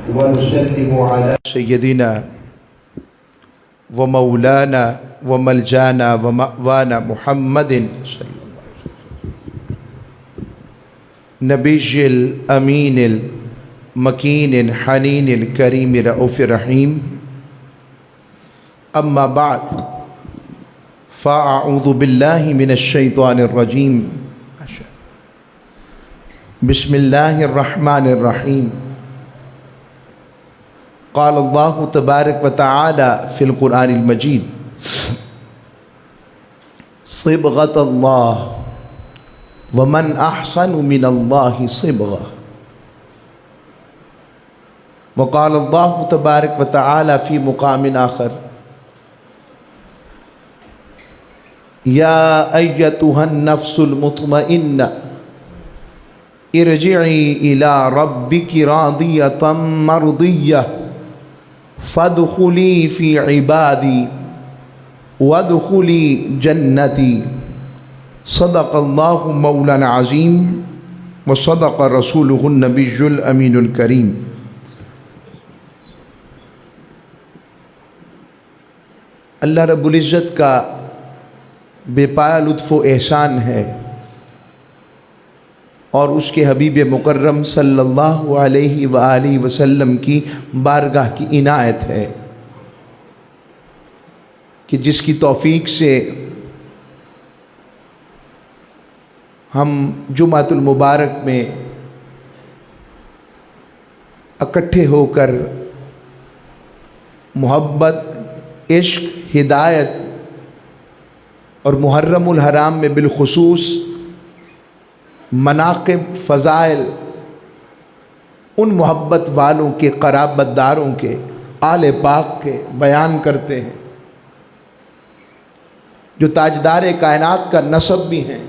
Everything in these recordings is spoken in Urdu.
ونسلم على سيدنا ومولانا وملجانا ومأوانا محمد نبي الأمين المكين الحنين الكريم رؤوف رحيم. أما بعد فأعوذ بالله من الشيطان الرجيم. بسم الله الرحمن الرحيم. قال الله تبارك وتعالى في القرآن المجيد: صبغة الله ومن أحسن من الله صبغة. وقال الله تبارك وتعالى في مقام آخر: يا أيتها النفس المطمئنة ارجعي إلى ربك راضية مرضية فادخلی فی عبادی وادخلی جنتی. صدق اللہ مولانا عظیم وصدق رسولہ النبی الامین الکریم. اللہ رب العزت کا بے پایا لطف و احسان ہے اور اس کے حبیب مکرم صلی اللہ علیہ وآلہ وسلم کی بارگاہ کی عنایت ہے کہ جس کی توفیق سے ہم جمعۃ المبارک میں اکٹھے ہو کر محبت، عشق، ہدایت اور محرم الحرام میں بالخصوص مناقب، فضائل ان محبت والوں کے، قرابت داروں کے، آل پاک کے بیان کرتے ہیں جو تاجدار کائنات کا نسب بھی ہیں،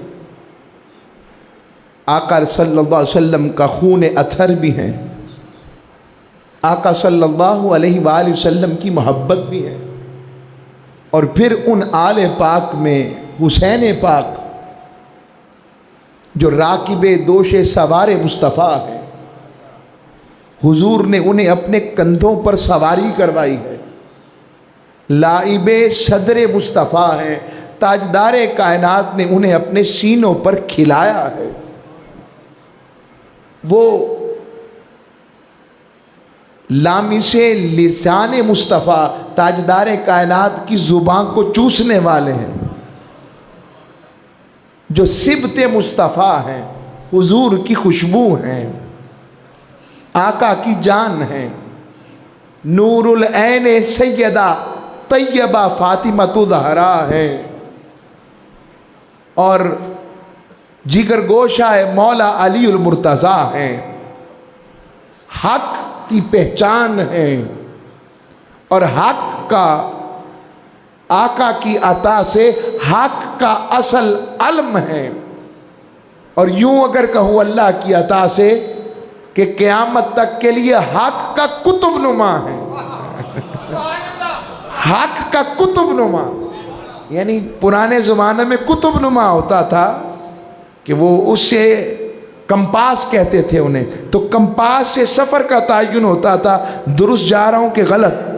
آقا صلی اللہ علیہ وسلم کا خون اطہر بھی ہیں، آقا صلی اللہ علیہ وآلہ وسلم کی محبت بھی ہے، اور پھر ان آل پاک میں حسین پاک جو راکب دوش سوار مصطفیٰ ہے، حضور نے انہیں اپنے کندھوں پر سواری کروائی ہے، لائب صدر مصطفیٰ ہیں، تاجدار کائنات نے انہیں اپنے سینوں پر کھلایا ہے. وہ لامس لسان مصطفیٰ تاجدار کائنات کی زبان کو چوسنے والے ہیں، جو سبط مصطفیٰ ہیں، حضور کی خوشبو ہیں، آقا کی جان ہیں، نور العین سیدہ طیبہ فاطمہ زہرا ہے، اور جگر گوشہ مولا علی المرتضیٰ ہیں، حق کی پہچان ہے اور حق کا آقا کی عطا سے حق کا اصل علم ہے، اور یوں اگر کہوں اللہ کی عطا سے کہ قیامت تک کے لیے حق کا کتب نما ہے. حق کا کتب نما یعنی پرانے زمانے میں کتب نما ہوتا تھا کہ وہ اس سے کمپاس کہتے تھے انہیں، تو کمپاس سے سفر کا تعین ہوتا تھا، درست جا رہا ہوں کہ غلط.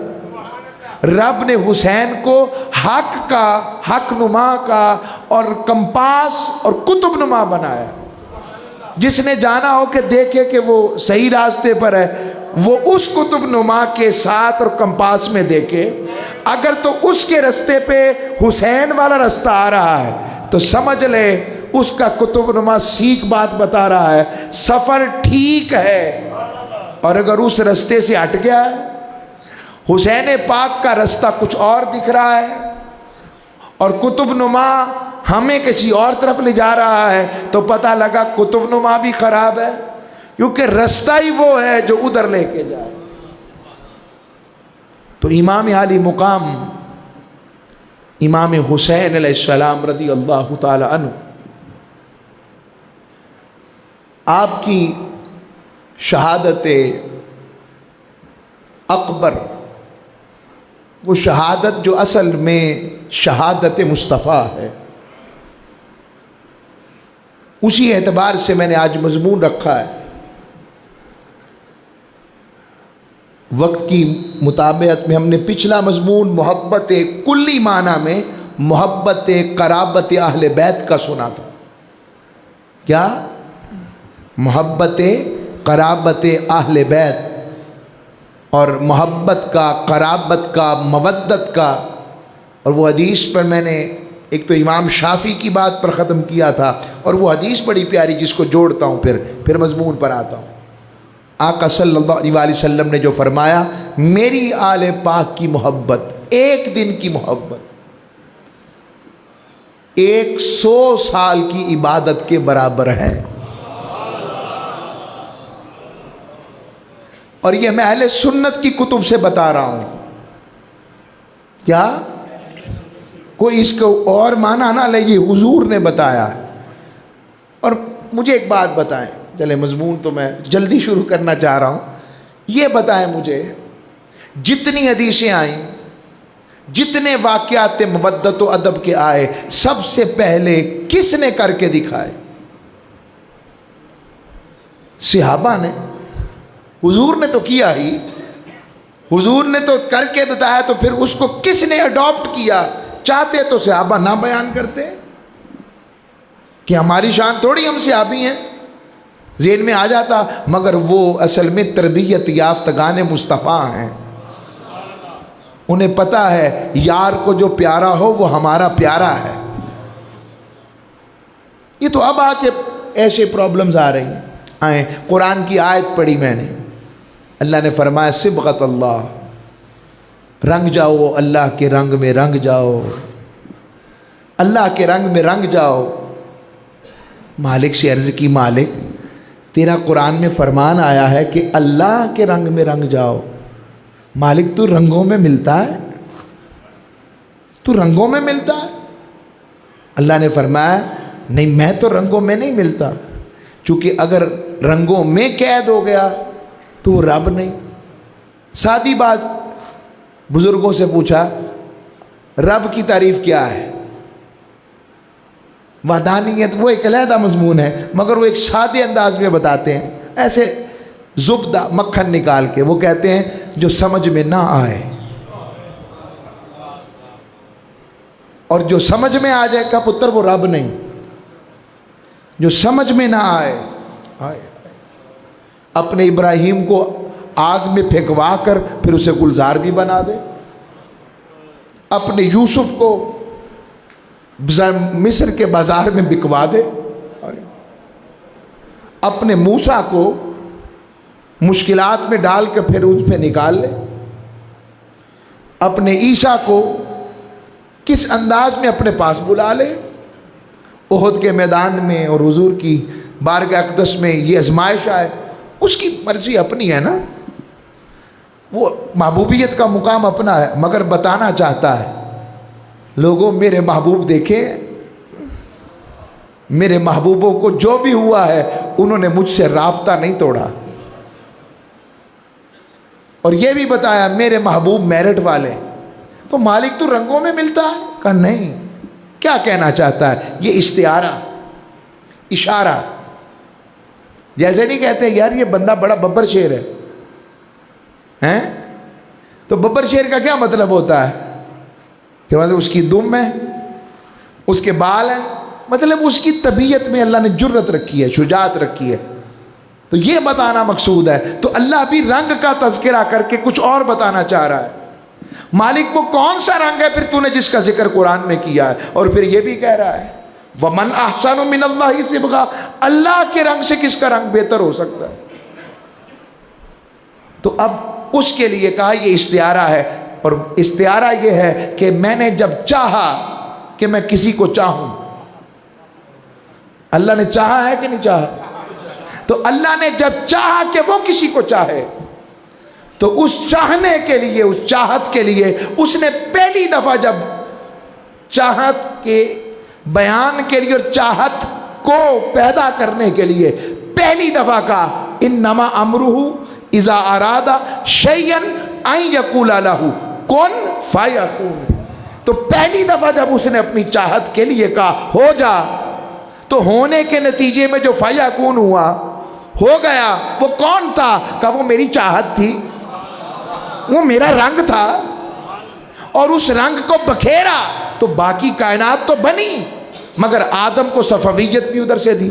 رب نے حسین کو حق کا، حق نما کا اور کمپاس اور کتب نما بنایا. جس نے جانا ہو کہ دیکھے کہ وہ صحیح راستے پر ہے، وہ اس کتب نما کے ساتھ اور کمپاس میں دیکھے. اگر تو اس کے راستے پہ حسین والا راستہ آ رہا ہے تو سمجھ لے اس کا کتب نما سیکھ بات بتا رہا ہے، سفر ٹھیک ہے. اور اگر اس راستے سے ہٹ گیا ہے، حسین پاک کا راستہ کچھ اور دکھ رہا ہے اور کتب نما ہمیں کسی اور طرف لے جا رہا ہے، تو پتہ لگا کتب نما بھی خراب ہے، کیونکہ راستہ ہی وہ ہے جو ادھر لے کے جائے. تو امام عالی مقام امام حسین علیہ السلام رضی اللہ تعالی عنہ، آپ کی شہادت اکبر، وہ شہادت جو اصل میں شہادت مصطفیٰ ہے، اسی اعتبار سے میں نے آج مضمون رکھا ہے وقت کی مطابقت میں ہم نے پچھلا مضمون محبت کلی معنی میں محبت قرابت اہل بیت کا سنا تھا. کیا؟ محبت قرابت اہل بیت اور محبت کا، قرابت کا، مودت کا. اور وہ حدیث پر میں نے ایک تو امام شافعی کی بات پر ختم کیا تھا، اور وہ حدیث بڑی پیاری جس کو جوڑتا ہوں پھر مضمون پر آتا ہوں. آقا صلی اللہ علیہ وآلہ وسلم نے جو فرمایا، میری آل پاک کی محبت ایک دن کی محبت 100 سال کی عبادت کے برابر ہے. اور یہ میں اہل سنت کی کتب سے بتا رہا ہوں. کیا کوئی اس کو اور معنی نہ لے، یہ حضور نے بتایا. اور مجھے ایک بات بتائیں، چلے مضمون تو میں جلدی شروع کرنا چاہ رہا ہوں. یہ بتائیں مجھے، جتنی حدیثیں آئیں، جتنے واقعات مودت و ادب کے آئے، سب سے پہلے کس نے کر کے دکھائے؟ صحابہ نے. حضور نے تو کیا ہی، حضور نے تو کر کے بتایا، تو پھر اس کو کس نے اڈاپٹ کیا؟ چاہتے تو صحابہ نہ بیان کرتے کہ ہماری شان تھوڑی ہم صحابی ہیں، ذہن میں آ جاتا، مگر وہ اصل میں تربیت یافتگان مصطفیٰ ہیں. انہیں پتہ ہے یار کو جو پیارا ہو وہ ہمارا پیارا ہے. یہ تو اب آ کے ایسے پرابلمز آ رہی ہیں. قرآن کی آیت پڑھی میں نے، اللہ نے فرمایا صبغت اللہ، رنگ جاؤ اللہ کے رنگ میں، رنگ جاؤ اللہ کے رنگ میں، رنگ جاؤ. مالک سے عرض کی، مالک تیرا قرآن میں فرمان آیا ہے کہ اللہ کے رنگ میں رنگ جاؤ. مالک تو رنگوں میں ملتا ہے، تو رنگوں میں ملتا ہے. اللہ نے فرمایا نہیں، میں تو رنگوں میں نہیں ملتا، چونکہ اگر رنگوں میں قید ہو گیا تو وہ رب نہیں. سادی بات، بزرگوں سے پوچھا رب کی تعریف کیا ہے؟ وحدانیت وہ ایک علیحدہ مضمون ہے، مگر وہ ایک سادے انداز میں بتاتے ہیں، ایسے زبدہ مکھن نکال کے. وہ کہتے ہیں جو سمجھ میں نہ آئے، اور جو سمجھ میں آ جائے کا پتر وہ رب نہیں. جو سمجھ میں نہ آئے، اپنے ابراہیم کو آگ میں پھینکوا کر پھر اسے گلزار بھی بنا دے، اپنے یوسف کو مصر کے بازار میں بکوا دے، اپنے موسیٰ کو مشکلات میں ڈال کے پھر اس پہ نکال لے، اپنے عیسیٰ کو کس انداز میں اپنے پاس بلا لے. احد کے میدان میں اور حضور کی بارگاہ اقدس میں یہ آزمائش آئے، اس کی مرضی اپنی ہے نا، وہ محبوبیت کا مقام اپنا ہے، مگر بتانا چاہتا ہے لوگوں میرے محبوب دیکھیں، میرے محبوبوں کو جو بھی ہوا ہے انہوں نے مجھ سے رابطہ نہیں توڑا. اور یہ بھی بتایا میرے محبوب میرٹ والے. تو مالک تو رنگوں میں ملتا ہے؟ کہا نہیں. کیا کہنا چاہتا ہے؟ یہ استعارہ، اشارہ. جیسے نہیں کہتے یار یہ بندہ بڑا ببر شیر ہے، تو ببر شیر کا کیا مطلب ہوتا ہے؟ کہ مطلب اس کی دم ہے، اس کے بال ہیں، مطلب اس کی طبیعت میں اللہ نے جرت رکھی ہے، شجاعت رکھی ہے. تو یہ بتانا مقصود ہے. تو اللہ بھی رنگ کا تذکرہ کر کے کچھ اور بتانا چاہ رہا ہے. مالک وہ کون سا رنگ ہے پھر تو نے جس کا ذکر قرآن میں کیا ہے؟ اور پھر یہ بھی کہہ رہا ہے وَمَنْ أَحْسَنُ مِنَ اللَّهِ صِبْغًا، اللہ کے رنگ سے کس کا رنگ بہتر ہو سکتا ہے؟ تو اب اس کے لیے کہا یہ استعارہ ہے. اور استعارہ یہ ہے کہ میں نے جب چاہا کہ میں کسی کو چاہوں، اللہ نے چاہا ہے کہ نہیں چاہا؟ تو اللہ نے جب چاہا کہ وہ کسی کو چاہے، تو اس چاہنے کے لیے، اس چاہت کے لیے اس نے پہلی دفعہ جب چاہت کے بیان کے لیے اور چاہت کو پیدا کرنے کے لیے پہلی دفعہ کہا انما امرہ اذا اراد شیئا ان یقول لہ کن فیکون. تو پہلی دفعہ جب اس نے اپنی چاہت کے لیے کہا ہو جا، تو ہونے کے نتیجے میں جو فیکون ہوا، ہو گیا. وہ کون تھا؟ کہ وہ میری چاہت تھی. وہ میرا رنگ تھا اور اس رنگ کو بکھیرا تو باقی کائنات تو بنی، مگر آدم کو صفویت بھی ادھر سے دی،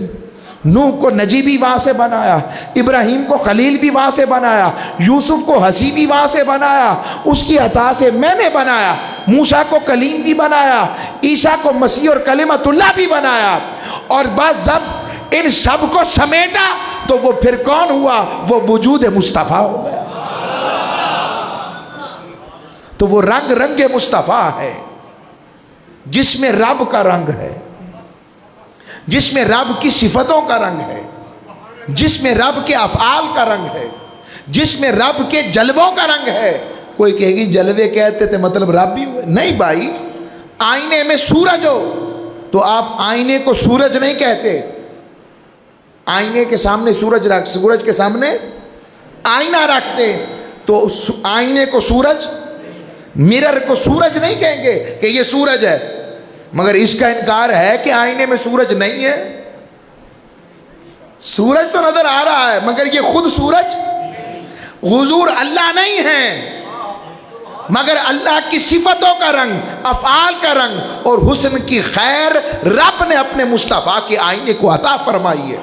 نوح کو نجی بھی وہاں سے بنایا، ابراہیم کو خلیل بھی وہاں سے بنایا، یوسف کو حسی بھی وہاں سے بنایا، اس کی عطا سے میں نے بنایا، موسیٰ کو کلیم بھی بنایا، عیسیٰ کو مسیح اور کلمۃ اللہ بھی بنایا، اور بعد جب ان سب کو سمیٹا تو وہ پھر کون ہوا؟ وہ وجود مصطفیٰ ہو گیا۔ تو وہ رنگ رنگ مصطفیٰ ہے جس میں رب کا رنگ ہے، جس میں رب کی صفتوں کا رنگ ہے، جس میں رب کے افعال کا رنگ ہے، جس میں رب کے جلووں کا رنگ ہے۔ کوئی کہے گی جلوے کہتے تھے مطلب رب بھی ہوئے؟ نہیں بھائی، آئینے میں سورج ہو تو آپ آئینے کو سورج نہیں کہتے، آئینے کے سامنے سورج کے سامنے آئینہ رکھتے تو آئینے کو سورج، مرر کو سورج نہیں کہیں گے کہ یہ سورج ہے، مگر اس کا انکار ہے کہ آئینے میں سورج نہیں ہے۔ سورج تو نظر آ رہا ہے مگر یہ خود سورج، حضور اللہ نہیں ہے مگر اللہ کی صفتوں کا رنگ، افعال کا رنگ اور حسن کی خیر رب نے اپنے مصطفیٰ کے آئینے کو عطا فرمائی ہے۔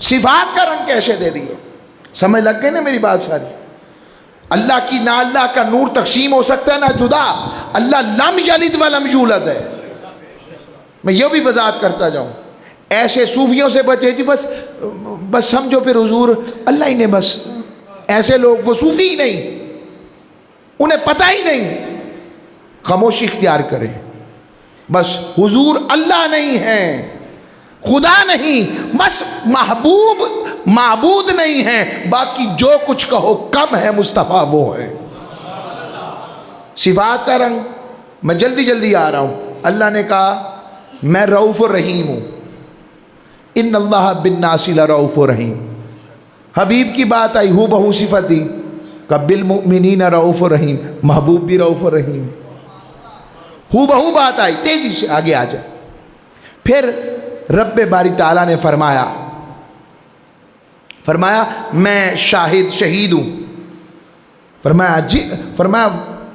صفات کا رنگ کیسے دے دیے؟ سمجھ لگ گئے نا میری بات ساری؟ اللہ کی نہ اللہ کا نور تقسیم ہو سکتا ہے نہ جدا، اللہ لم یلد ولم یولد ہے۔ میں یہ بھی وضاحت کرتا جاؤں، ایسے صوفیوں سے بچے جی، بس سمجھو پھر حضور اللہ ہی نے، بس ایسے لوگ وہ صوفی ہی نہیں، انہیں پتہ ہی نہیں، خاموشی اختیار کریں، بس حضور اللہ نہیں ہے، خدا نہیں، بس محبوب معبود نہیں ہے، باقی جو کچھ کہو کم ہے، مصطفیٰ وہ ہے۔ صفات کا رنگ، میں جلدی جلدی آ رہا ہوں۔ اللہ نے کہا میں رؤوف الرحیم ہوں، ان اللہ بالناس لرؤوف الرحیم۔ حبیب کی بات آئی، ہو بہو صفت دی، کہ بالمؤمنین رؤوف الرحیم، محبوب بھی رؤوف الرحیم، ہو بہو بات آئی، تیزی سے آگے آ جائے۔ پھر رب باری تعالیٰ نے فرمایا میں شاہد شہید ہوں، فرمایا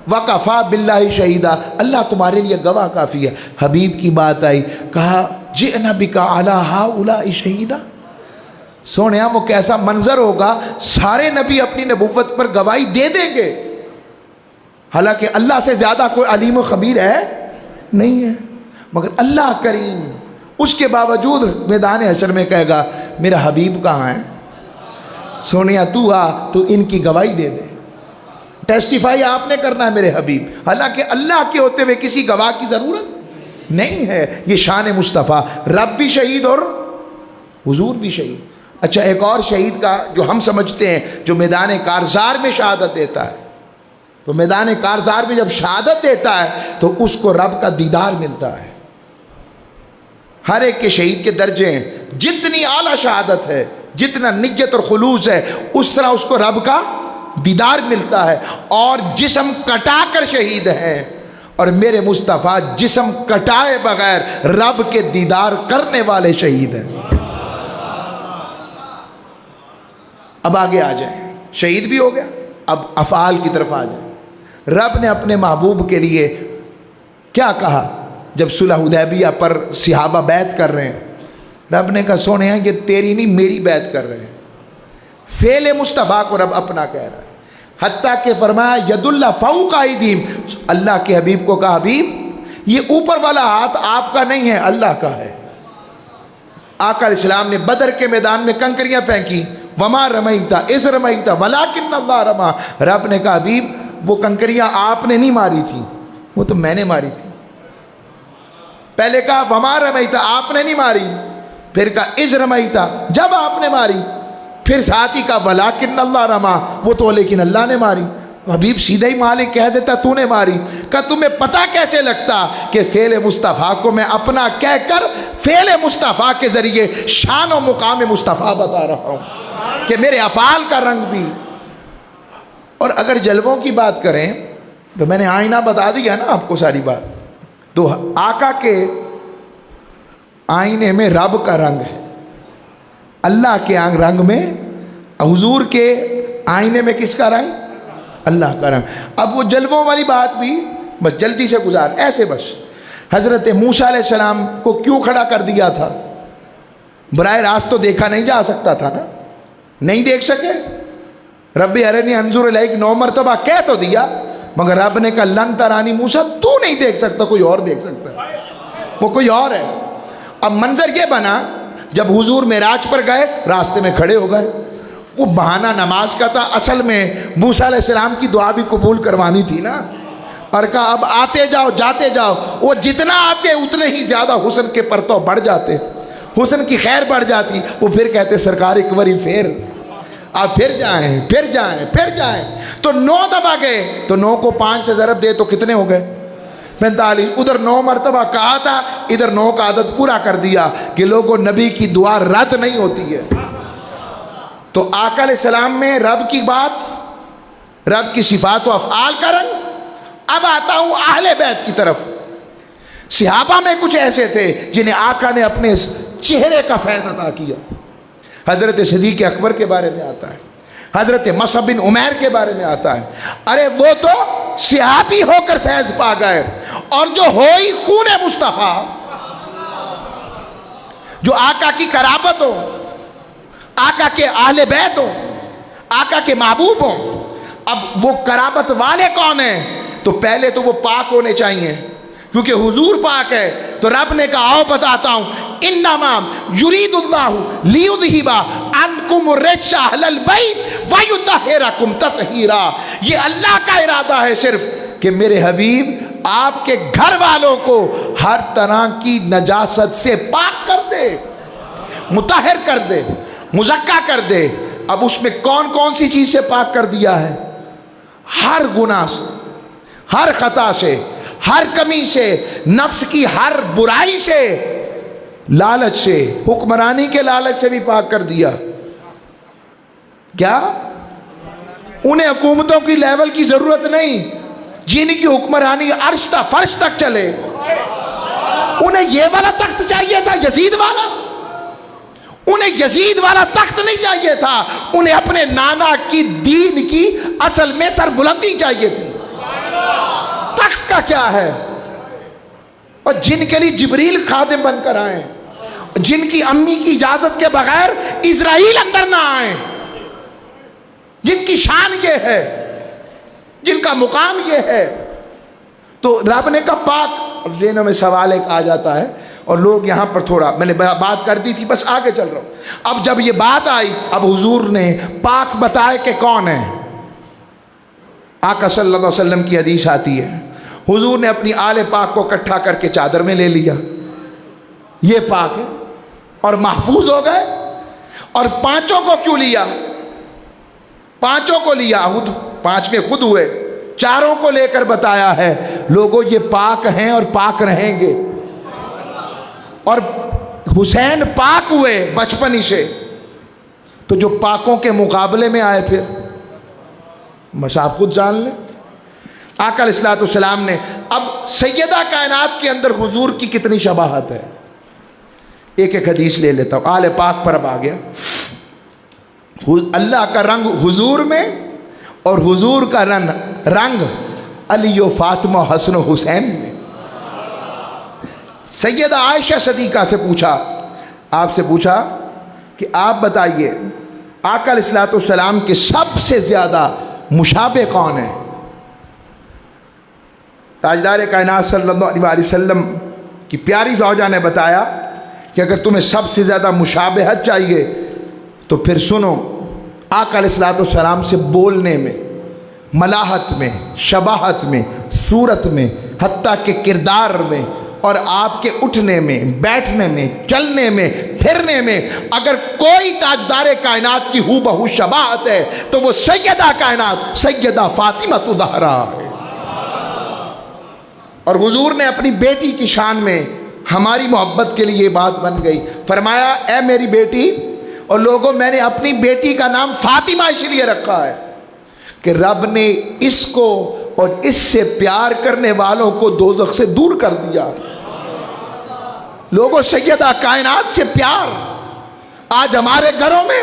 وَقَفَا بِاللَّهِ شَهِيدًا، اللہ تمہارے لیے گواہ کافی ہے۔ حبیب کی بات آئی، کہا جِئْنَا بِكَ عَلَىٰ هَٰؤُلَاءِ شَهِيدًا۔ سونیا وہ کیسا منظر ہوگا، سارے نبی اپنی نبوت پر گواہی دے دیں گے، حالانکہ اللہ سے زیادہ کوئی علیم و خبیر ہے نہیں ہے، مگر اللہ کریم اس کے باوجود میدان حشر میں کہے گا میرا حبیب کہاں ہے؟ سونیا تو آ، تو ان کی گواہی دے دے، ٹیسٹیفائی آپ نے کرنا ہے میرے حبیب، حالانکہ اللہ کے ہوتے ہوئے کسی گواہ کی ضرورت نہیں ہے۔ یہ شان مصطفیٰ، رب بھی شہید اور حضور بھی شہید۔ اچھا ایک اور شہید کا جو ہم سمجھتے ہیں، جو میدان کارزار میں شہادت دیتا ہے، تو میدان کارزار میں جب شہادت دیتا ہے تو اس کو رب کا دیدار ملتا ہے۔ ہر ایک کے شہید کے درجے ہیں، جتنی اعلیٰ شہادت ہے، جتنا نیت اور خلوص ہے، اس طرح اس کو رب کا دیدار ملتا ہے۔ اور جسم کٹا کر شہید ہیں، اور میرے مصطفیٰ جسم کٹائے بغیر رب کے دیدار کرنے والے شہید ہیں۔ اب آگے آ جائیں، شہید بھی ہو گیا، اب افعال کی طرف آ جائیں۔ رب نے اپنے محبوب کے لیے کیا کہا جب صلح حدیبیہ پر صحابہ بیعت کر رہے ہیں؟ رب نے کہا سونے ہیں یہ تیری نہیں میری بیعت کر رہے ہیں۔ فعل مصطفیٰ کو رب اپنا کہہ رہا ہے، حتیٰ کہ فرمایا ید اللہ فوق ایدیہم، اللہ کے حبیب کو کہا حبیب یہ اوپر والا ہاتھ آپ کا نہیں ہے، اللہ کا ہے۔ آقا علیہ السلام نے بدر کے میدان میں کنکریاں پھینکی، وما رمیت اذ رمیت ولکن اللہ رما، رب نے کہا حبیب وہ کنکریاں آپ نے نہیں ماری تھی، وہ تو میں نے ماری تھی۔ پہلے کہا وما رمیت آپ نے نہیں ماری، پھر کہا اذ رمیت جب آپ نے ماری، پھر ساتھ ہی کہا ولکن اللہ رما، وہ تو لیکن اللہ نے ماری۔ حبیب سیدھا ہی مالک کہہ دیتا تو نے ماری، کہ تمہیں پتہ کیسے لگتا کہ فعل مصطفیٰ کو میں اپنا کہہ کر فعل مصطفیٰ کے ذریعے شان و مقام مصطفیٰ بتا رہا ہوں کہ میرے افعال کا رنگ بھی۔ اور اگر جلووں کی بات کریں تو میں نے آئینہ بتا دیا نا آپ کو ساری بات، تو آقا کے آئینے میں رب کا رنگ ہے، اللہ کے رنگ میں حضور کے آئینے میں کس کا رنگ؟ اللہ کا رنگ۔ اب وہ جلووں والی بات بھی بس جلدی سے گزار، ایسے بس حضرت موسیٰ علیہ السلام کو کیوں کھڑا کر دیا تھا؟ براہ راست تو دیکھا نہیں جا سکتا تھا نا، نہیں دیکھ سکے۔ رب ارنی انظر الیک 9 مرتبہ کہہ تو دیا، مگر رب نے کہا لن ترانی موسیٰ، تو نہیں دیکھ سکتا، کوئی اور دیکھ سکتا ہے، وہ کوئی اور ہے۔ اب منظر یہ بنا جب حضور معراج پر گئے، راستے میں کھڑے ہو گئے، وہ بہانہ نماز کا تھا، اصل میں موسیٰ علیہ السلام کی دعا بھی قبول کروانی تھی نا، اور کہا اب آتے جاؤ جاتے جاؤ۔ وہ جتنا آتے اتنے ہی زیادہ حسن کے پرتو بڑھ جاتے، حسن کی خیر بڑھ جاتی۔ وہ پھر کہتے سرکار ایک باری پھر آپ پھر جائیں پھر جائیں پھر جائیں۔ تو 9 دفعہ گئے تو 9 کو 5 سے ضرب دے تو کتنے ہو گئے؟ 45۔ ادھر 9 مرتبہ کہا تھا، ادھر 9 کا عدد پورا کر دیا کہ لوگوں نبی کی دعا رد نہیں ہوتی ہے۔ تو آقا علیہ السلام میں رب کی بات، رب کی صفات و افعال کا رنگ۔ اب آتا ہوں اہل بیت کی طرف۔ صحابہ میں کچھ ایسے تھے جنہیں آقا نے اپنے چہرے کا فیض عطا کیا۔ حضرت صدیق اکبر کے بارے میں آتا ہے، حضرت مصعب بن عمیر کے بارے میں آتا ہے۔ ارے وہ تو صحابی ہو کر فیض پا گئے، اور جو ہوئی خون مصطفیٰ، جو آقا کی قرابت ہو، آقا کے اہل بیت ہو، آقا کے محبوب ہو۔ اب وہ قرابت والے کون ہیں؟ تو پہلے تو وہ پاک ہونے چاہیے، کیونکہ حضور پاک ہے۔ تو رب نے کہا آؤ بتاتا ہوں، انما یرید اللہ لیذھب عنکم الرجس اہل البیت ویطہرکم تطہیرا۔ یہ اللہ کا ارادہ ہے صرف کہ میرے حبیب آپ کے گھر والوں کو ہر طرح کی نجاست سے پاک کر دے، مطہر کر دے، مزکا کر دے۔ اب اس میں کون کون سی چیز سے پاک کر دیا ہے؟ ہر گناہ سے، ہر خطا سے، ہر کمی سے، نفس کی ہر برائی سے، لالچ سے، حکمرانی کے لالچ سے بھی پاک کر دیا۔ کیا انہیں حکومتوں کی لیول کی ضرورت نہیں، جن کی حکمرانی عرش تا فرش تک چلے؟ انہیں یہ والا تخت چاہیے تھا، یزید والا؟ انہیں یزید والا تخت نہیں چاہیے تھا، انہیں اپنے نانا کی دین کی اصل میں سربلندی چاہیے تھی۔ تخت کا کیا ہے؟ اور جن کے لیے جبریل خادم بن کر آئیں، جن کی امی کی اجازت کے بغیر اسرائیل اندر نہ آئیں، جن کی شان یہ ہے، جن کا مقام یہ ہے، تو رب نے کہا پاک۔ ذہنوں میں سوال ایک آ جاتا ہے، اور لوگ یہاں پر تھوڑا میں نے بات کر دی تھی، بس آگے چل رہا ہوں۔ اب جب یہ بات آئی، اب حضور نے پاک بتائے کہ کون ہے۔ آقا صلی اللہ علیہ وسلم کی حدیث آتی ہے، حضور نے اپنی آل پاک کو اکٹھا کر کے چادر میں لے لیا، یہ پاک ہے، اور محفوظ ہو گئے۔ اور 5 کو کیوں لیا؟ 5 کو لیا، 5ویں خود ہوئے، 4 کو لے کر بتایا ہے لوگوں یہ پاک ہیں اور پاک رہیں گے۔ اور حسین پاک ہوئے بچپن ہی سے، تو جو پاکوں کے مقابلے میں آئے پھر بس آپ خود جان لیں۔ آقا علیہ السلام نے، اب سیدہ کائنات کے اندر حضور کی کتنی شباہت ہے، ایک ایک حدیث لے لیتا ہوں۔ آل پاک پر اب آ گیا، اللہ کا رنگ حضور میں، اور حضور کا رنگ علی و فاطمہ حسن و حسین میں۔ سیدہ عائشہ صدیقہ سے پوچھا، آپ سے پوچھا کہ آپ بتائیے آقا علیہ السلام کے سب سے زیادہ مشابہ کون ہے؟ تاجدار کائنات صلی اللہ علیہ وسلم کی پیاری زوجہ نے بتایا کہ اگر تمہیں سب سے زیادہ مشابہت چاہیے تو پھر سنو، آقا علیہ السلام سے بولنے میں، ملاحت میں، شباہت میں، صورت میں، حتیٰ کہ کردار میں، اور آپ کے اٹھنے میں، بیٹھنے میں، چلنے میں، پھرنے میں اگر کوئی تاجدار کائنات کی ہو بہو شباہت ہے تو وہ سیدہ کائنات سیدہ فاطمہ الزہرا ہے۔ اور حضور نے اپنی بیٹی کی شان میں ہماری محبت کے لیے یہ بات بن گئی، فرمایا اے میری بیٹی، اور لوگوں میں نے اپنی بیٹی کا نام فاطمہ اس لیے رکھا ہے کہ رب نے اس کو اور اس سے پیار کرنے والوں کو دوزخ سے دور کر دیا۔ لوگوں سیدہ کائنات سے پیار، آج ہمارے گھروں میں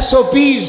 SOPs,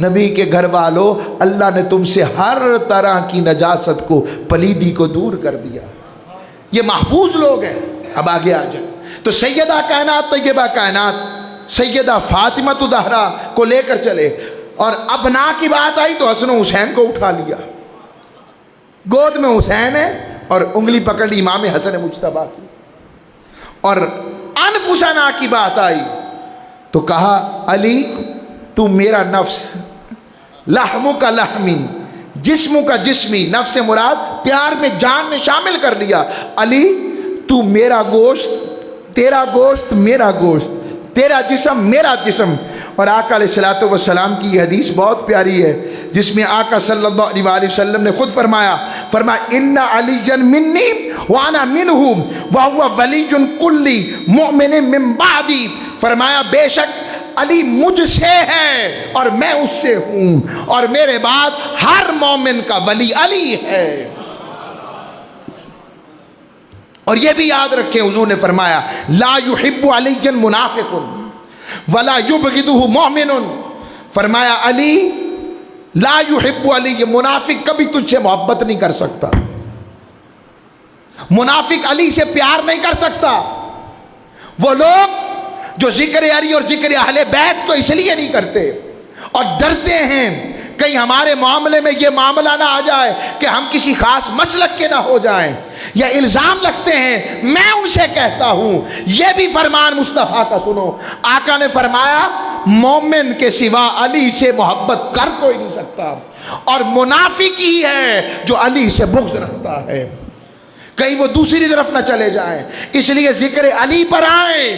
نبی کے گھر والوں، اللہ نے تم سے ہر طرح کی نجاست کو، پلیدی کو دور کر دیا۔ یہ محفوظ لوگ ہیں۔ اب آگے آ جائیں تو سیدہ کائنات طیبہ کائنات سیدہ فاطمہ زہرا کو لے کر چلے، اور ابنا کی بات آئی تو حسن و حسین کو اٹھا لیا، گود میں حسین ہے اور انگلی پکڑ لی امام حسن مجتبیٰ کی۔ اور انفسنا کی بات آئی تو کہا علی تو میرا نفس، لحم کا لحمی، جسم کا جسمی، نفس مراد پیار میں جان میں شامل کر لیا۔ علی تو میرا گوشت، تیرا گوشت میرا گوشت، تیرا جسم میرا جسم۔ اور آقا علیہ السلام کی یہ حدیث بہت پیاری ہے، جس میں آقا صلی اللہ علیہ وآلہ وسلم نے خود فرمایا ان علی منی وانا منہ وہو ولی کلی مؤمن من بعدی، فرمایا بے شک علی مجھ سے ہے اور میں اس سے ہوں، اور میرے بعد ہر مومن کا ولی علی ہے۔ اور یہ بھی یاد رکھیں، حضور نے فرمایا لا یحب علی منافق ولا یبغضہ مومن، فرمایا علی لا یحب علی، یہ منافق کبھی تجھ سے محبت نہیں کر سکتا، منافق علی سے پیار نہیں کر سکتا۔ وہ لوگ جو ذکر علی اور ذکر اہل بیت کو اس لیے نہیں کرتے اور ڈرتے ہیں کہیں ہمارے معاملے میں یہ معاملہ نہ آ جائے کہ ہم کسی خاص مسلک کے نہ ہو جائیں، یا الزام رکھتے ہیں میں ان سے کہتا ہوں۔ یہ بھی فرمان مصطفیٰ کا سنو، آقا نے فرمایا مومن کے سوا علی سے محبت کر کوئی نہیں سکتا، اور منافق ہی ہے جو علی سے بغض رکھتا ہے، کہیں وہ دوسری طرف نہ چلے جائیں۔ اس لیے ذکر علی پر آئیں،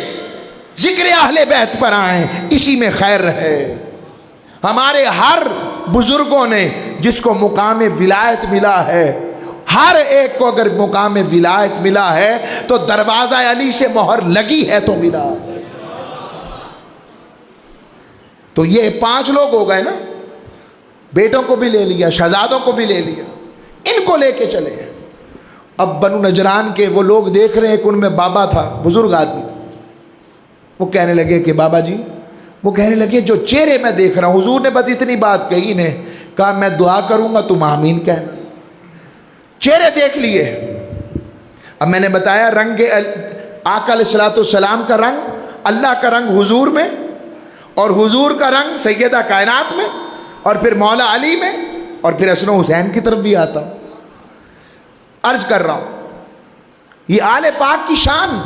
ذکر اہل بیت پر آئیں، اسی میں خیر رہے۔ ہمارے ہر بزرگوں نے جس کو مقام ولایت ملا ہے، ہر ایک کو اگر مقام ولایت ملا ہے تو دروازہ علی سے مہر لگی ہے تو ملا ہے۔ تو یہ 5 لوگ ہو گئے نا، بیٹوں کو بھی لے لیا، شہزادوں کو بھی لے لیا، ان کو لے کے چلے۔ اب بنو نجران کے وہ لوگ دیکھ رہے ہیں کہ ان میں بابا تھا، بزرگ آدمی تھا، وہ کہنے لگے کہ بابا جی، وہ کہنے لگے جو چہرے میں دیکھ رہا ہوں، حضور نے بس اتنی بات کہی، انہیں کہا میں دعا کروں گا تم آمین کہنا۔ چہرے دیکھ لیے۔ اب میں نے بتایا رنگ آقا علیہ السلام کا رنگ، اللہ کا رنگ حضور میں، اور حضور کا رنگ سیدہ کائنات میں، اور پھر مولا علی میں، اور پھر حسن و حسین کی طرف بھی آتا ہوں۔ عرض کر رہا ہوں یہ آل پاک کی شان،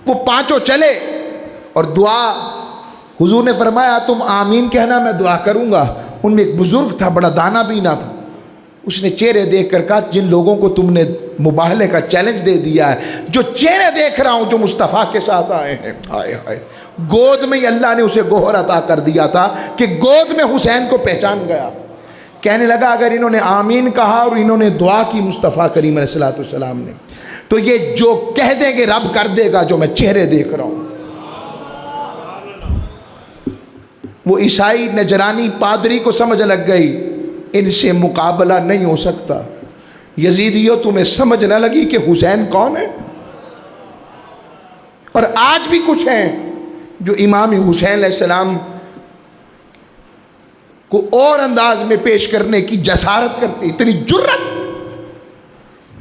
وہ 5 چلے اور دعا، حضور نے فرمایا تم آمین کہنا میں دعا کروں گا۔ ان میں ایک بزرگ تھا، بڑا دانا بینا تھا، اس نے چہرے دیکھ کر کہا جن لوگوں کو تم نے مباہلے کا چیلنج دے دیا ہے، جو چہرے دیکھ رہا ہوں جو مصطفیٰ کے ساتھ آئے ہیں، ہائے ہائے، گود میں ہی اللہ نے اسے گوہر عطا کر دیا تھا کہ گود میں حسین کو پہچان گیا۔ کہنے لگا اگر انہوں نے آمین کہا اور انہوں نے دعا کی مصطفیٰ کریم علیہ السلام نے، تو یہ جو کہہ دیں گے رب کر دے گا جو میں چہرے دیکھ رہا ہوں۔ وہ عیسائی نجرانی پادری کو سمجھ لگ گئی ان سے مقابلہ نہیں ہو سکتا۔ یزیدیوں تمہیں سمجھ نہ لگی کہ حسین کون ہے؟ اور آج بھی کچھ ہیں جو امام حسین علیہ السلام کو اور انداز میں پیش کرنے کی جسارت کرتی، اتنی جرت۔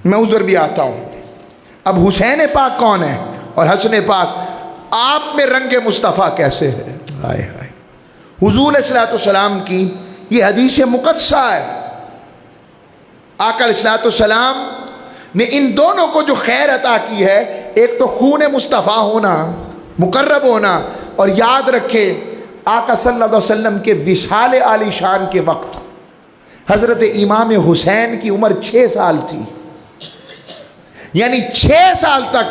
میں ادھر بھی آتا ہوں۔ اب حسین پاک کون ہے اور حسن پاک آپ میں رنگ مصطفیٰ کیسے ہے؟ ہائے ہائے، حضور علیہ السلام کی یہ حدیث مقدسہ ہے۔ آقا علیہ السلام نے ان دونوں کو جو خیر عطا کی ہے، ایک تو خون مصطفیٰ ہونا، مقرب ہونا، اور یاد رکھے آقا صلی اللہ علیہ وسلم کے وصال عالی شان کے وقت حضرت امام حسین کی عمر 6 سال تھی، یعنی 6 سال تک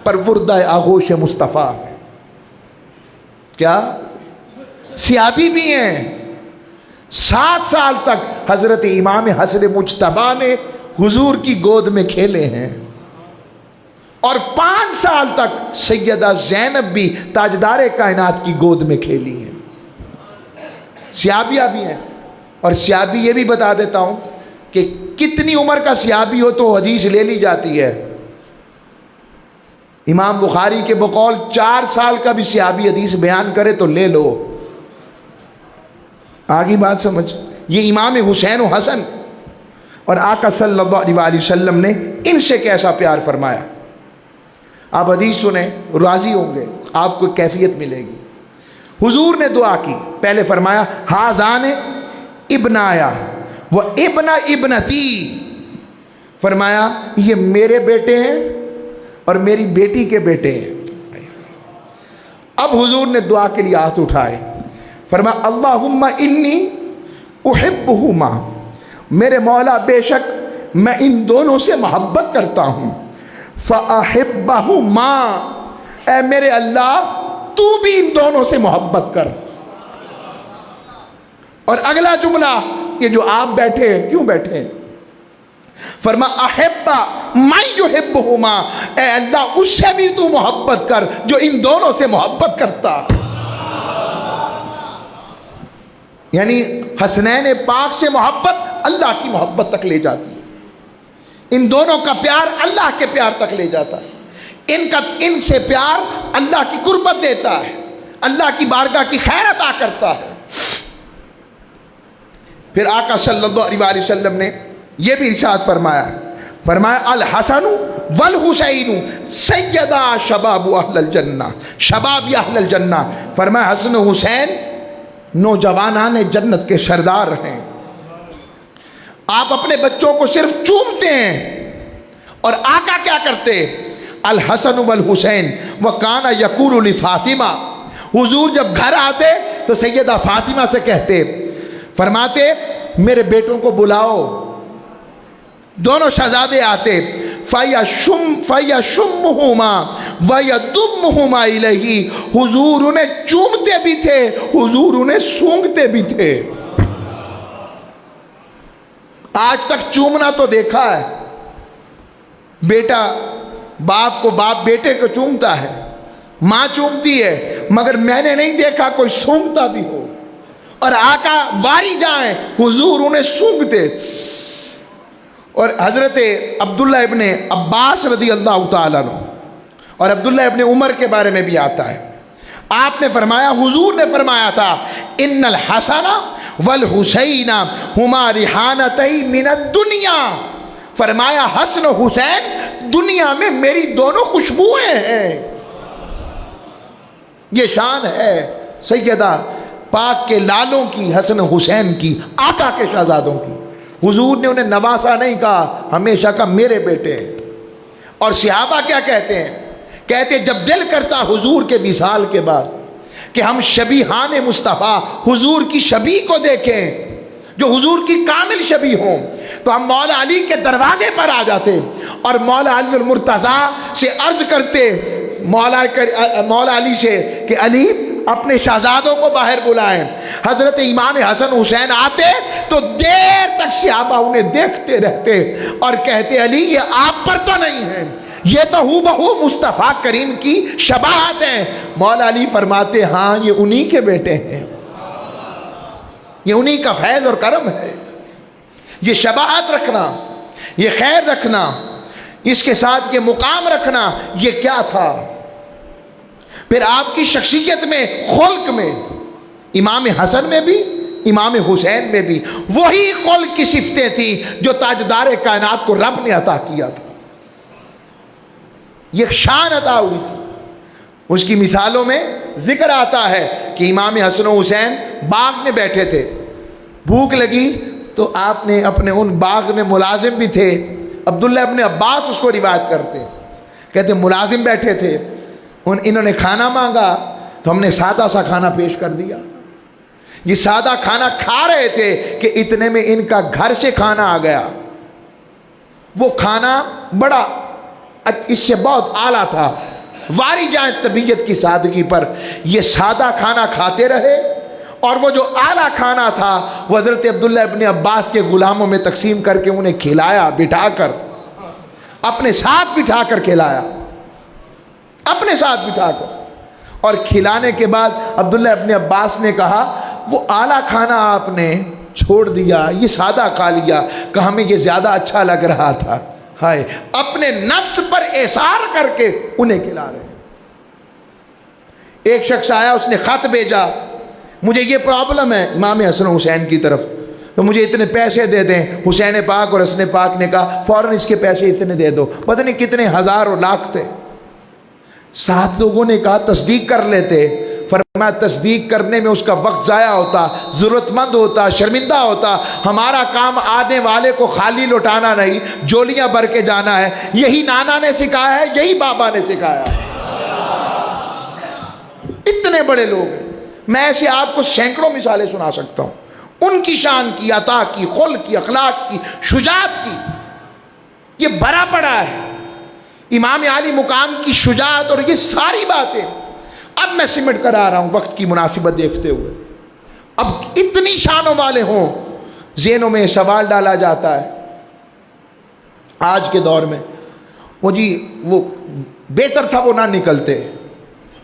پروردہ آغوش مصطفیٰ۔ کیا سیابی بھی ہیں؟ 7 سال تک حضرت امام حسن مجتبیٰ نے حضور کی گود میں کھیلے ہیں، اور 5 سال تک سیدہ زینب بھی تاجدار کائنات کی گود میں کھیلی ہیں۔ سیابیاں بھی ہیں۔ اور سیابی یہ بھی بتا دیتا ہوں کہ کتنی عمر کا سیابی ہو تو حدیث لے لی جاتی ہے۔ امام بخاری کے بقول 4 سال کا بھی سیابی حدیث بیان کرے تو لے لو، آگی بات سمجھ. یہ امام حسین و حسن اور آقا صلی اللہ علیہ وسلم نے ان سے کیسا پیار فرمایا. آپ حدیث سنیں راضی ہوں گے, آپ کو کیفیت ملے گی. حضور نے دعا کی, پہلے فرمایا ہازان ابنایا و ابن ابنتی, فرمایا یہ میرے بیٹے ہیں اور میری بیٹی کے بیٹے ہیں. اب حضور نے دعا کے لیے ہاتھ اٹھائے, فرمایا اللہم انی احبہما, میرے مولا بے شک میں ان دونوں سے محبت کرتا ہوں. فاحبہما, اے میرے اللہ تو بھی ان دونوں سے محبت کر. اور اگلا جملہ یہ جو آپ بیٹھے ہیں, کیوں بیٹھے ہیں, فرما احبا من یحبہما, اے اللہ اس سے بھی تو محبت کر جو ان دونوں سے محبت کرتا. یعنی حسنین پاک سے محبت اللہ کی محبت تک لے جاتی ہے, ان دونوں کا پیار اللہ کے پیار تک لے جاتا ہے, ان سے پیار اللہ کی قربت دیتا ہے, اللہ کی بارگاہ کی خیر عطا کرتا ہے. پھر آقا صلی اللہ علیہ وسلم نے یہ بھی ارشاد فرمایا, فرمایا الحسن والحسین سیدا شباب اہل الجنہ, شباب اہل الجنہ, فرمایا حسن و حسین نوجوانان جنت کے سردار ہیں. آپ اپنے بچوں کو صرف چومتے ہیں, اور آقا کیا کرتے, الحسن والحسین وکانا یقول لفاطمہ, حضور جب گھر آتے تو سیدہ فاطمہ سے کہتے, فرماتے میرے بیٹوں کو بلاؤ. دونوں شہزادے آتے, فَيَشُمُّهُمَا وَيَدُمُّهُمَا إِلَيْهِ, حضور انہیں چومتے بھی تھے, حضور انہیں سونگتے بھی تھے. آج تک چومنا تو دیکھا ہے, بیٹا باپ کو, باپ بیٹے کو چومتا ہے, ماں چومتی ہے, مگر میں نے نہیں دیکھا کوئی سونگتا بھی ہو. اور آقا واری جائیں, حضور انہیں سونگتے. اور حضرت عبداللہ ابن عباس رضی اللہ تعالیٰ عنہ اور عبداللہ ابن عمر کے بارے میں بھی آتا ہے, آپ نے فرمایا, حضور نے فرمایا تھا, ان الحسن والحسین ہما ریحانتین من الدنیا, فرمایا حسن و حسین دنیا میں میری دونوں خوشبوئیں ہیں. یہ شان ہے سیدہ پاک کے لالوں کی, حسن و حسین کی, آقا کے شہزادوں کی. حضور نے انہیں نواسا نہیں کہا, ہمیشہ کا میرے بیٹے. اور صحابہ کیا کہتے ہیں, کہتے جب دل کرتا حضور کے وصال کے بعد کہ ہم شبیہان مصطفیٰ حضور کی شبیہ کو دیکھیں, جو حضور کی کامل شبیہ ہوں, تو ہم مولا علی کے دروازے پر آ جاتے اور مولا علی المرتضیٰ سے عرض کرتے, مولا علی سے کہ علی اپنے شہزادوں کو باہر بلائیں. حضرت امام حسن حسین آتے تو دیر تک صحابہ انہیں دیکھتے رہتے اور کہتے علی یہ آپ پر تو نہیں ہے, یہ تو ہو بہو مصطفیٰ کریم کی شباہت ہے. مولا علی فرماتے ہاں یہ انہی کے بیٹے ہیں, یہ انہی کا فیض اور کرم ہے. یہ شباہت رکھنا, یہ خیر رکھنا, اس کے ساتھ یہ مقام رکھنا, یہ کیا تھا. پھر آپ کی شخصیت میں, خلق میں, امام حسن میں بھی امام حسین میں بھی وہی خلق کی صفتیں تھیں جو تاجدار کائنات کو رب نے عطا کیا تھا. یہ شان عطا ہوئی تھی. اس کی مثالوں میں ذکر آتا ہے کہ امام حسن و حسین باغ میں بیٹھے تھے, بھوک لگی تو آپ نے اپنے ان باغ میں ملازم بھی تھے, عبداللہ ابن عباس اس کو روایت کرتے, کہتے ملازم بیٹھے تھے, انہوں نے کھانا مانگا تو ہم نے سادہ سا کھانا پیش کر دیا. یہ سادہ کھانا کھا رہے تھے کہ اتنے میں ان کا گھر سے کھانا آ گیا. وہ کھانا بڑا اس سے بہت اعلیٰ تھا. واری جائیں طبیعت کی سادگی پر, یہ سادہ کھانا کھاتے رہے اور وہ جو اعلیٰ کھانا تھا وہ حضرت عبداللہ ابن عباس کے غلاموں میں تقسیم کر کے انہیں کھلایا, بٹھا کر اپنے ساتھ بٹھا کر کھلایا, اپنے ساتھ بٹھا کر. اور کھلانے کے بعد عبداللہ ابن عباس نے کہا وہ اعلیٰ کھانا آپ نے چھوڑ دیا, یہ سادہ کھا لیا, کہ ہمیں یہ زیادہ اچھا لگ رہا تھا. ہائے, اپنے نفس پر احسار کر کے انہیں کھلا رہے. ایک شخص آیا, اس نے خط بھیجا, مجھے یہ پرابلم ہے امام حسن و حسین کی طرف، تو مجھے اتنے پیسے دے دیں۔ حسین پاک اور حسن پاک نے کہا فوراً اس کے پیسے اتنے دے دو، پتہ نہیں کتنے ہزار اور لاکھ تھے۔ 7 لوگوں نے کہا تصدیق کر لیتے، فرمایا تصدیق کرنے میں اس کا وقت ضائع ہوتا، ضرورت مند ہوتا، شرمندہ ہوتا، ہمارا کام آنے والے کو خالی لوٹانا نہیں، جولیاں بھر کے جانا ہے۔ یہی نانا نے سکھایا ہے، یہی بابا نے سکھایا ہے۔ اتنے بڑے لوگ ہیں، میں ایسے آپ کو سینکڑوں مثالیں سنا سکتا ہوں، ان کی شان کی، عطا کی، خلق کی، اخلاق کی، شجاعت کی، یہ بھرا پڑا ہے امام عالی مقام کی شجاعت اور یہ ساری باتیں۔ اب میں سمٹ کر آ رہا ہوں وقت کی مناسبت دیکھتے ہوئے، اب اتنی شانوں والے ہوں، ذہنوں میں سوال ڈالا جاتا ہے آج کے دور میں، وہ جی وہ بہتر تھا وہ نہ نکلتے،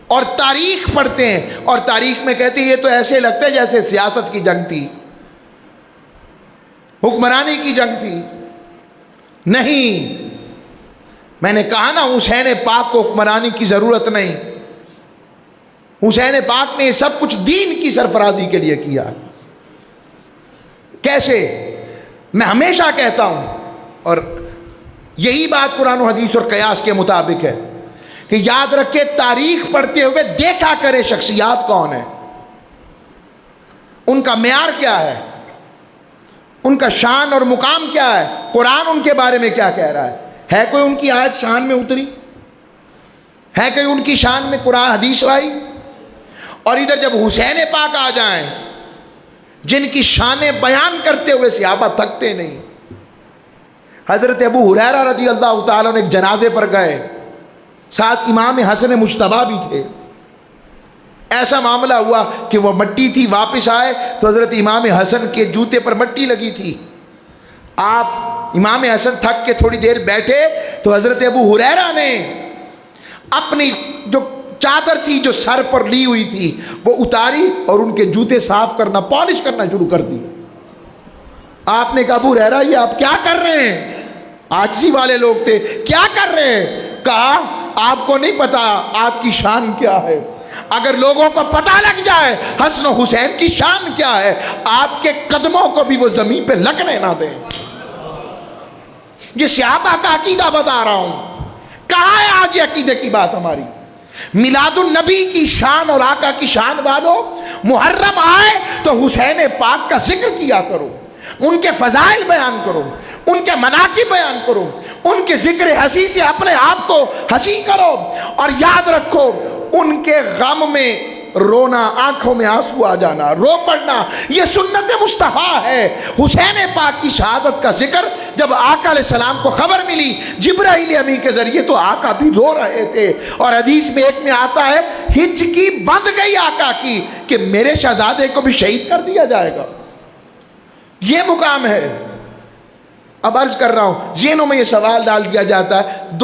اور تاریخ پڑھتے ہیں اور تاریخ میں کہتے ہیں یہ تو ایسے لگتا ہے جیسے سیاست کی جنگ تھی، حکمرانی کی جنگ تھی۔ نہیں، میں نے کہا نا حسین پاک کو حکمرانی کی ضرورت نہیں، حسین پاک نے یہ سب کچھ دین کی سرفرازی کے لیے کیا۔ کیسے؟ میں ہمیشہ کہتا ہوں، اور یہی بات قرآن و حدیث اور قیاس کے مطابق ہے کہ یاد رکھے تاریخ پڑھتے ہوئے دیکھا کرے شخصیات کون ہیں، ان کا معیار کیا ہے، ان کا شان اور مقام کیا ہے، قرآن ان کے بارے میں کیا کہہ رہا ہے کوئی ان کی آیت شان میں اتری ہے، کوئی ان کی شان میں قرآن حدیث آئی؟ اور ادھر جب حسین پاک آ جائیں جن کی شانیں بیان کرتے ہوئے صحابہ تھکتے نہیں۔ حضرت ابو ہریرہ رضی اللہ تعالیٰ نے ایک جنازے پر گئے، ساتھ امام حسن مجتبیٰ بھی تھے۔ ایسا معاملہ ہوا کہ وہ مٹی تھی، واپس آئے تو حضرت امام حسن کے جوتے پر مٹی لگی تھی۔ آپ امام حسن تھک کے تھوڑی دیر بیٹھے تو حضرت ابو ہریرہ نے اپنی جو چادر تھی جو سر پر لی ہوئی تھی وہ اتاری اور ان کے جوتے صاف کرنا، پالش کرنا شروع کر دی۔ آپ نے کہا ابو ہریرہ یہ آپ کیا کر رہے ہیں؟ عاجزی والے لوگ تھے، کیا کر رہے ہیں؟ کہا آپ کو نہیں پتا آپ کی شان کیا ہے، اگر لوگوں کو پتہ لگ جائے حسن و حسین کی شان کیا ہے آپ کے قدموں کو بھی وہ زمین پہ لگنے نہ دیں۔ یہ صحابہ کا عقیدہ بتا رہا ہوں، کہاں ہے آج یہ عقیدے کی بات ہماری؟ میلاد النبی کی شان اور آقا کی شان والوں، محرم آئے تو حسین پاک کا ذکر کیا کرو، ان کے فضائل بیان کرو، ان کے مناقب بیان کرو، ان کے ذکر ہنسی سے اپنے آپ کو ہنسی کرو، اور یاد رکھو ان کے غم میں رونا، آنکھوں میں آنسو آ جانا، رو پڑنا، یہ سنت مصطفیٰ ہے۔ حسین پاک کی شہادت کا ذکر جب آقا علیہ السلام کو خبر ملی جبرائیل امی کے ذریعے تو آقا بھی رو رہے تھے، اور حدیث میں ایک میں آتا ہے ہچکی بند گئی آقا کی کہ میرے شہزادے کو بھی شہید کر دیا جائے گا۔ یہ مقام ہے۔ اب عرض کر رہا ہوں، ذہنوں میں یہ سوال ڈال دیا جاتا ہے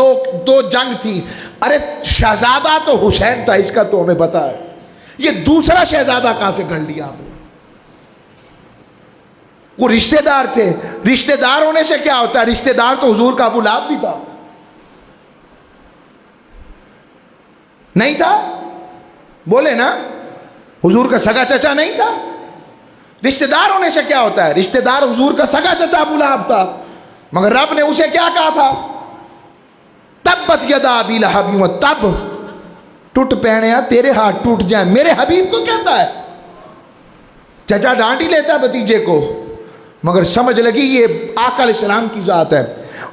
دو جنگ تھی، ارے شہزادہ تو حسین تھا، اس کا تو ہمیں پتا ہے، یہ دوسرا شہزادہ کہاں سے گھڑ لیا آپ نے؟ وہ رشتہ دار تھے، رشتہ دار ہونے سے کیا ہوتا ہے؟ رشتہ دار تو حضور کا ابو لہب بھی تھا، نہیں تھا؟ بولے نا، حضور کا سگا چچا نہیں تھا؟ رشتہ دار ہونے سے کیا ہوتا ہے؟ رشتہ دار حضور کا سگا چچا ابو لہب تھا، مگر رب نے اسے کیا کہا تھا؟ تبت یدا ابی لہب وتب، ٹوٹ پہنیا تیرے ہاتھ ٹوٹ جائیں، میرے حبیب کو کہتا ہے۔ چچا ڈانٹ ہی لیتا ہے بھتیجے کو، مگر سمجھ لگی یہ آقا علیہ السلام کی ذات ہے۔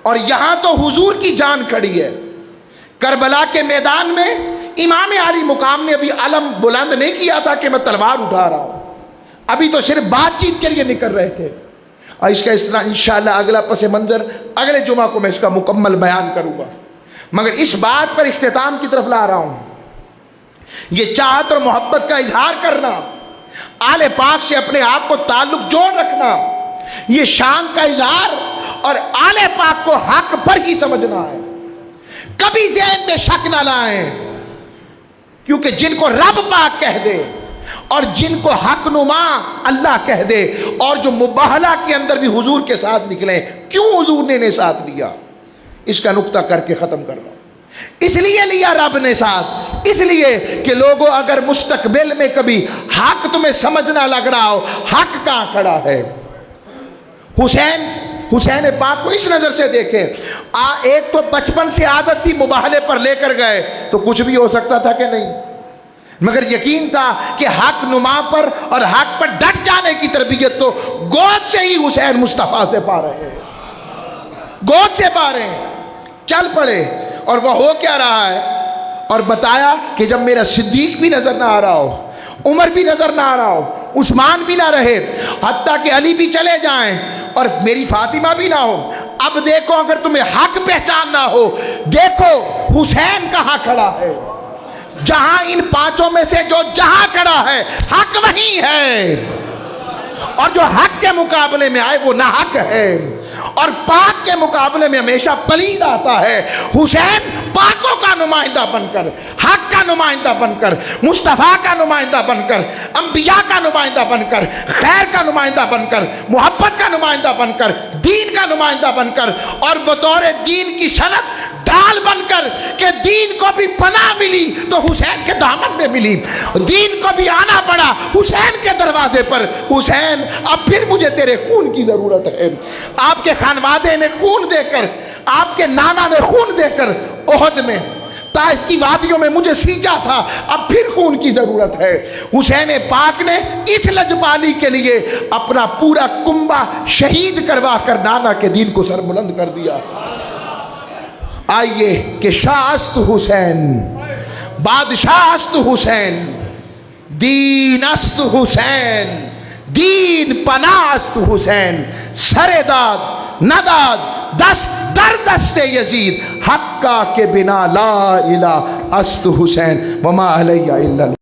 اور یہاں تو حضور کی جان کھڑی ہے۔ کربلا کے میدان میں امام علی مقام نے ابھی علم بلند نہیں کیا تھا کہ میں تلوار اٹھا رہا ہوں، ابھی تو صرف بات چیت کے لیے نکل رہے تھے، اور اس کا اس طرح انشاءاللہ اگلا پس منظر اگلے جمعہ کو میں اس کا مکمل بیان کروں گا، مگر اس بات پر اختتام کی طرف لا رہا ہوں۔ یہ چاہت اور محبت کا اظہار کرنا، آل پاک سے اپنے آپ کو تعلق جوڑ رکھنا، یہ شان کا اظہار اور آل پاک کو حق پر ہی سمجھنا ہے۔ کبھی ذہن میں شک نہ لائیں، کیونکہ جن کو رب پاک کہہ دے اور جن کو حق نما اللہ کہہ دے، اور جو مباہلہ کے اندر بھی حضور کے ساتھ نکلیں، کیوں حضور نے انہیں ساتھ لیا، اس کا نقطہ کر کے ختم کر رہا ہوں۔ اس لیے لیا رب نے ساتھ، اس لیے کہ لوگوں اگر مستقبل میں کبھی حق تمہیں سمجھنا لگ رہا ہو، حق کہاں کھڑا ہے۔ حسین پاک کو اس نظر سے دیکھے، ایک تو بچپن سے عادت تھی مباہلے پر لے کر گئے تو کچھ بھی ہو سکتا تھا کہ نہیں، مگر یقین تھا کہ حق نما پر اور حق پر ڈٹ جانے کی تربیت تو گود سے ہی حسین مصطفیٰ سے پا رہے ہیں، گود سے پا رہے ہیں۔ چل پڑے اور وہ ہو کیا رہا ہے، اور بتایا کہ جب میرا صدیق بھی نظر نہ آ رہا ہو، عمر بھی نظر نہ آ رہا ہو، عثمان بھی نہ رہے، حتیٰ کہ علی بھی چلے جائیں اور میری فاطمہ بھی نہ ہو، اب دیکھو اگر تمہیں حق پہچاننا ہو، دیکھو حسین کہاں کھڑا ہے۔ جہاں ان پانچوں میں سے جو جہاں کھڑا ہے حق وہیں ہے، اور جو حق کے مقابلے میں آئے وہ نہ حق ہے، اور پاک کے مقابلے میں ہمیشہ پلید آتا ہے۔ حسین پاکوں کا نمائندہ بن کر، حق کا نمائندہ بن کر، مصطفیٰ کا نمائندہ بن کر، انبیاء کا نمائندہ بن کر، خیر کا نمائندہ بن کر، محبت کا نمائندہ بن کر، دین کا نمائندہ بن کر، اور بطور دین کی صنعت ڈال بن کر کہ دین کو بھی پناہ ملی تو حسین کے دامن میں ملی، دین کو بھی آنا پڑا حسین کے دروازے پر۔ حسین اب پھر مجھے تیرے خون کی ضرورت ہے، آپ کے خانوادے نے خون دے کر، آپ کے نانا نے خون دے کر احد میں، طائف کی وادیوں میں مجھے سینچا تھا، اب پھر خون کی ضرورت ہے۔ حسین پاک نے اس لجپالی کے لیے اپنا پورا کنبہ شہید کروا کر نانا کے دین کو سر بلند کر دیا۔ آئیے کہ شاہ است حسین، بادشاہ است حسین، دین است حسین، دین پناہ است حسین، سر داد نداد دست در دست یزید، حقہ کے بنا لا الہ است حسین، وما علیہ الا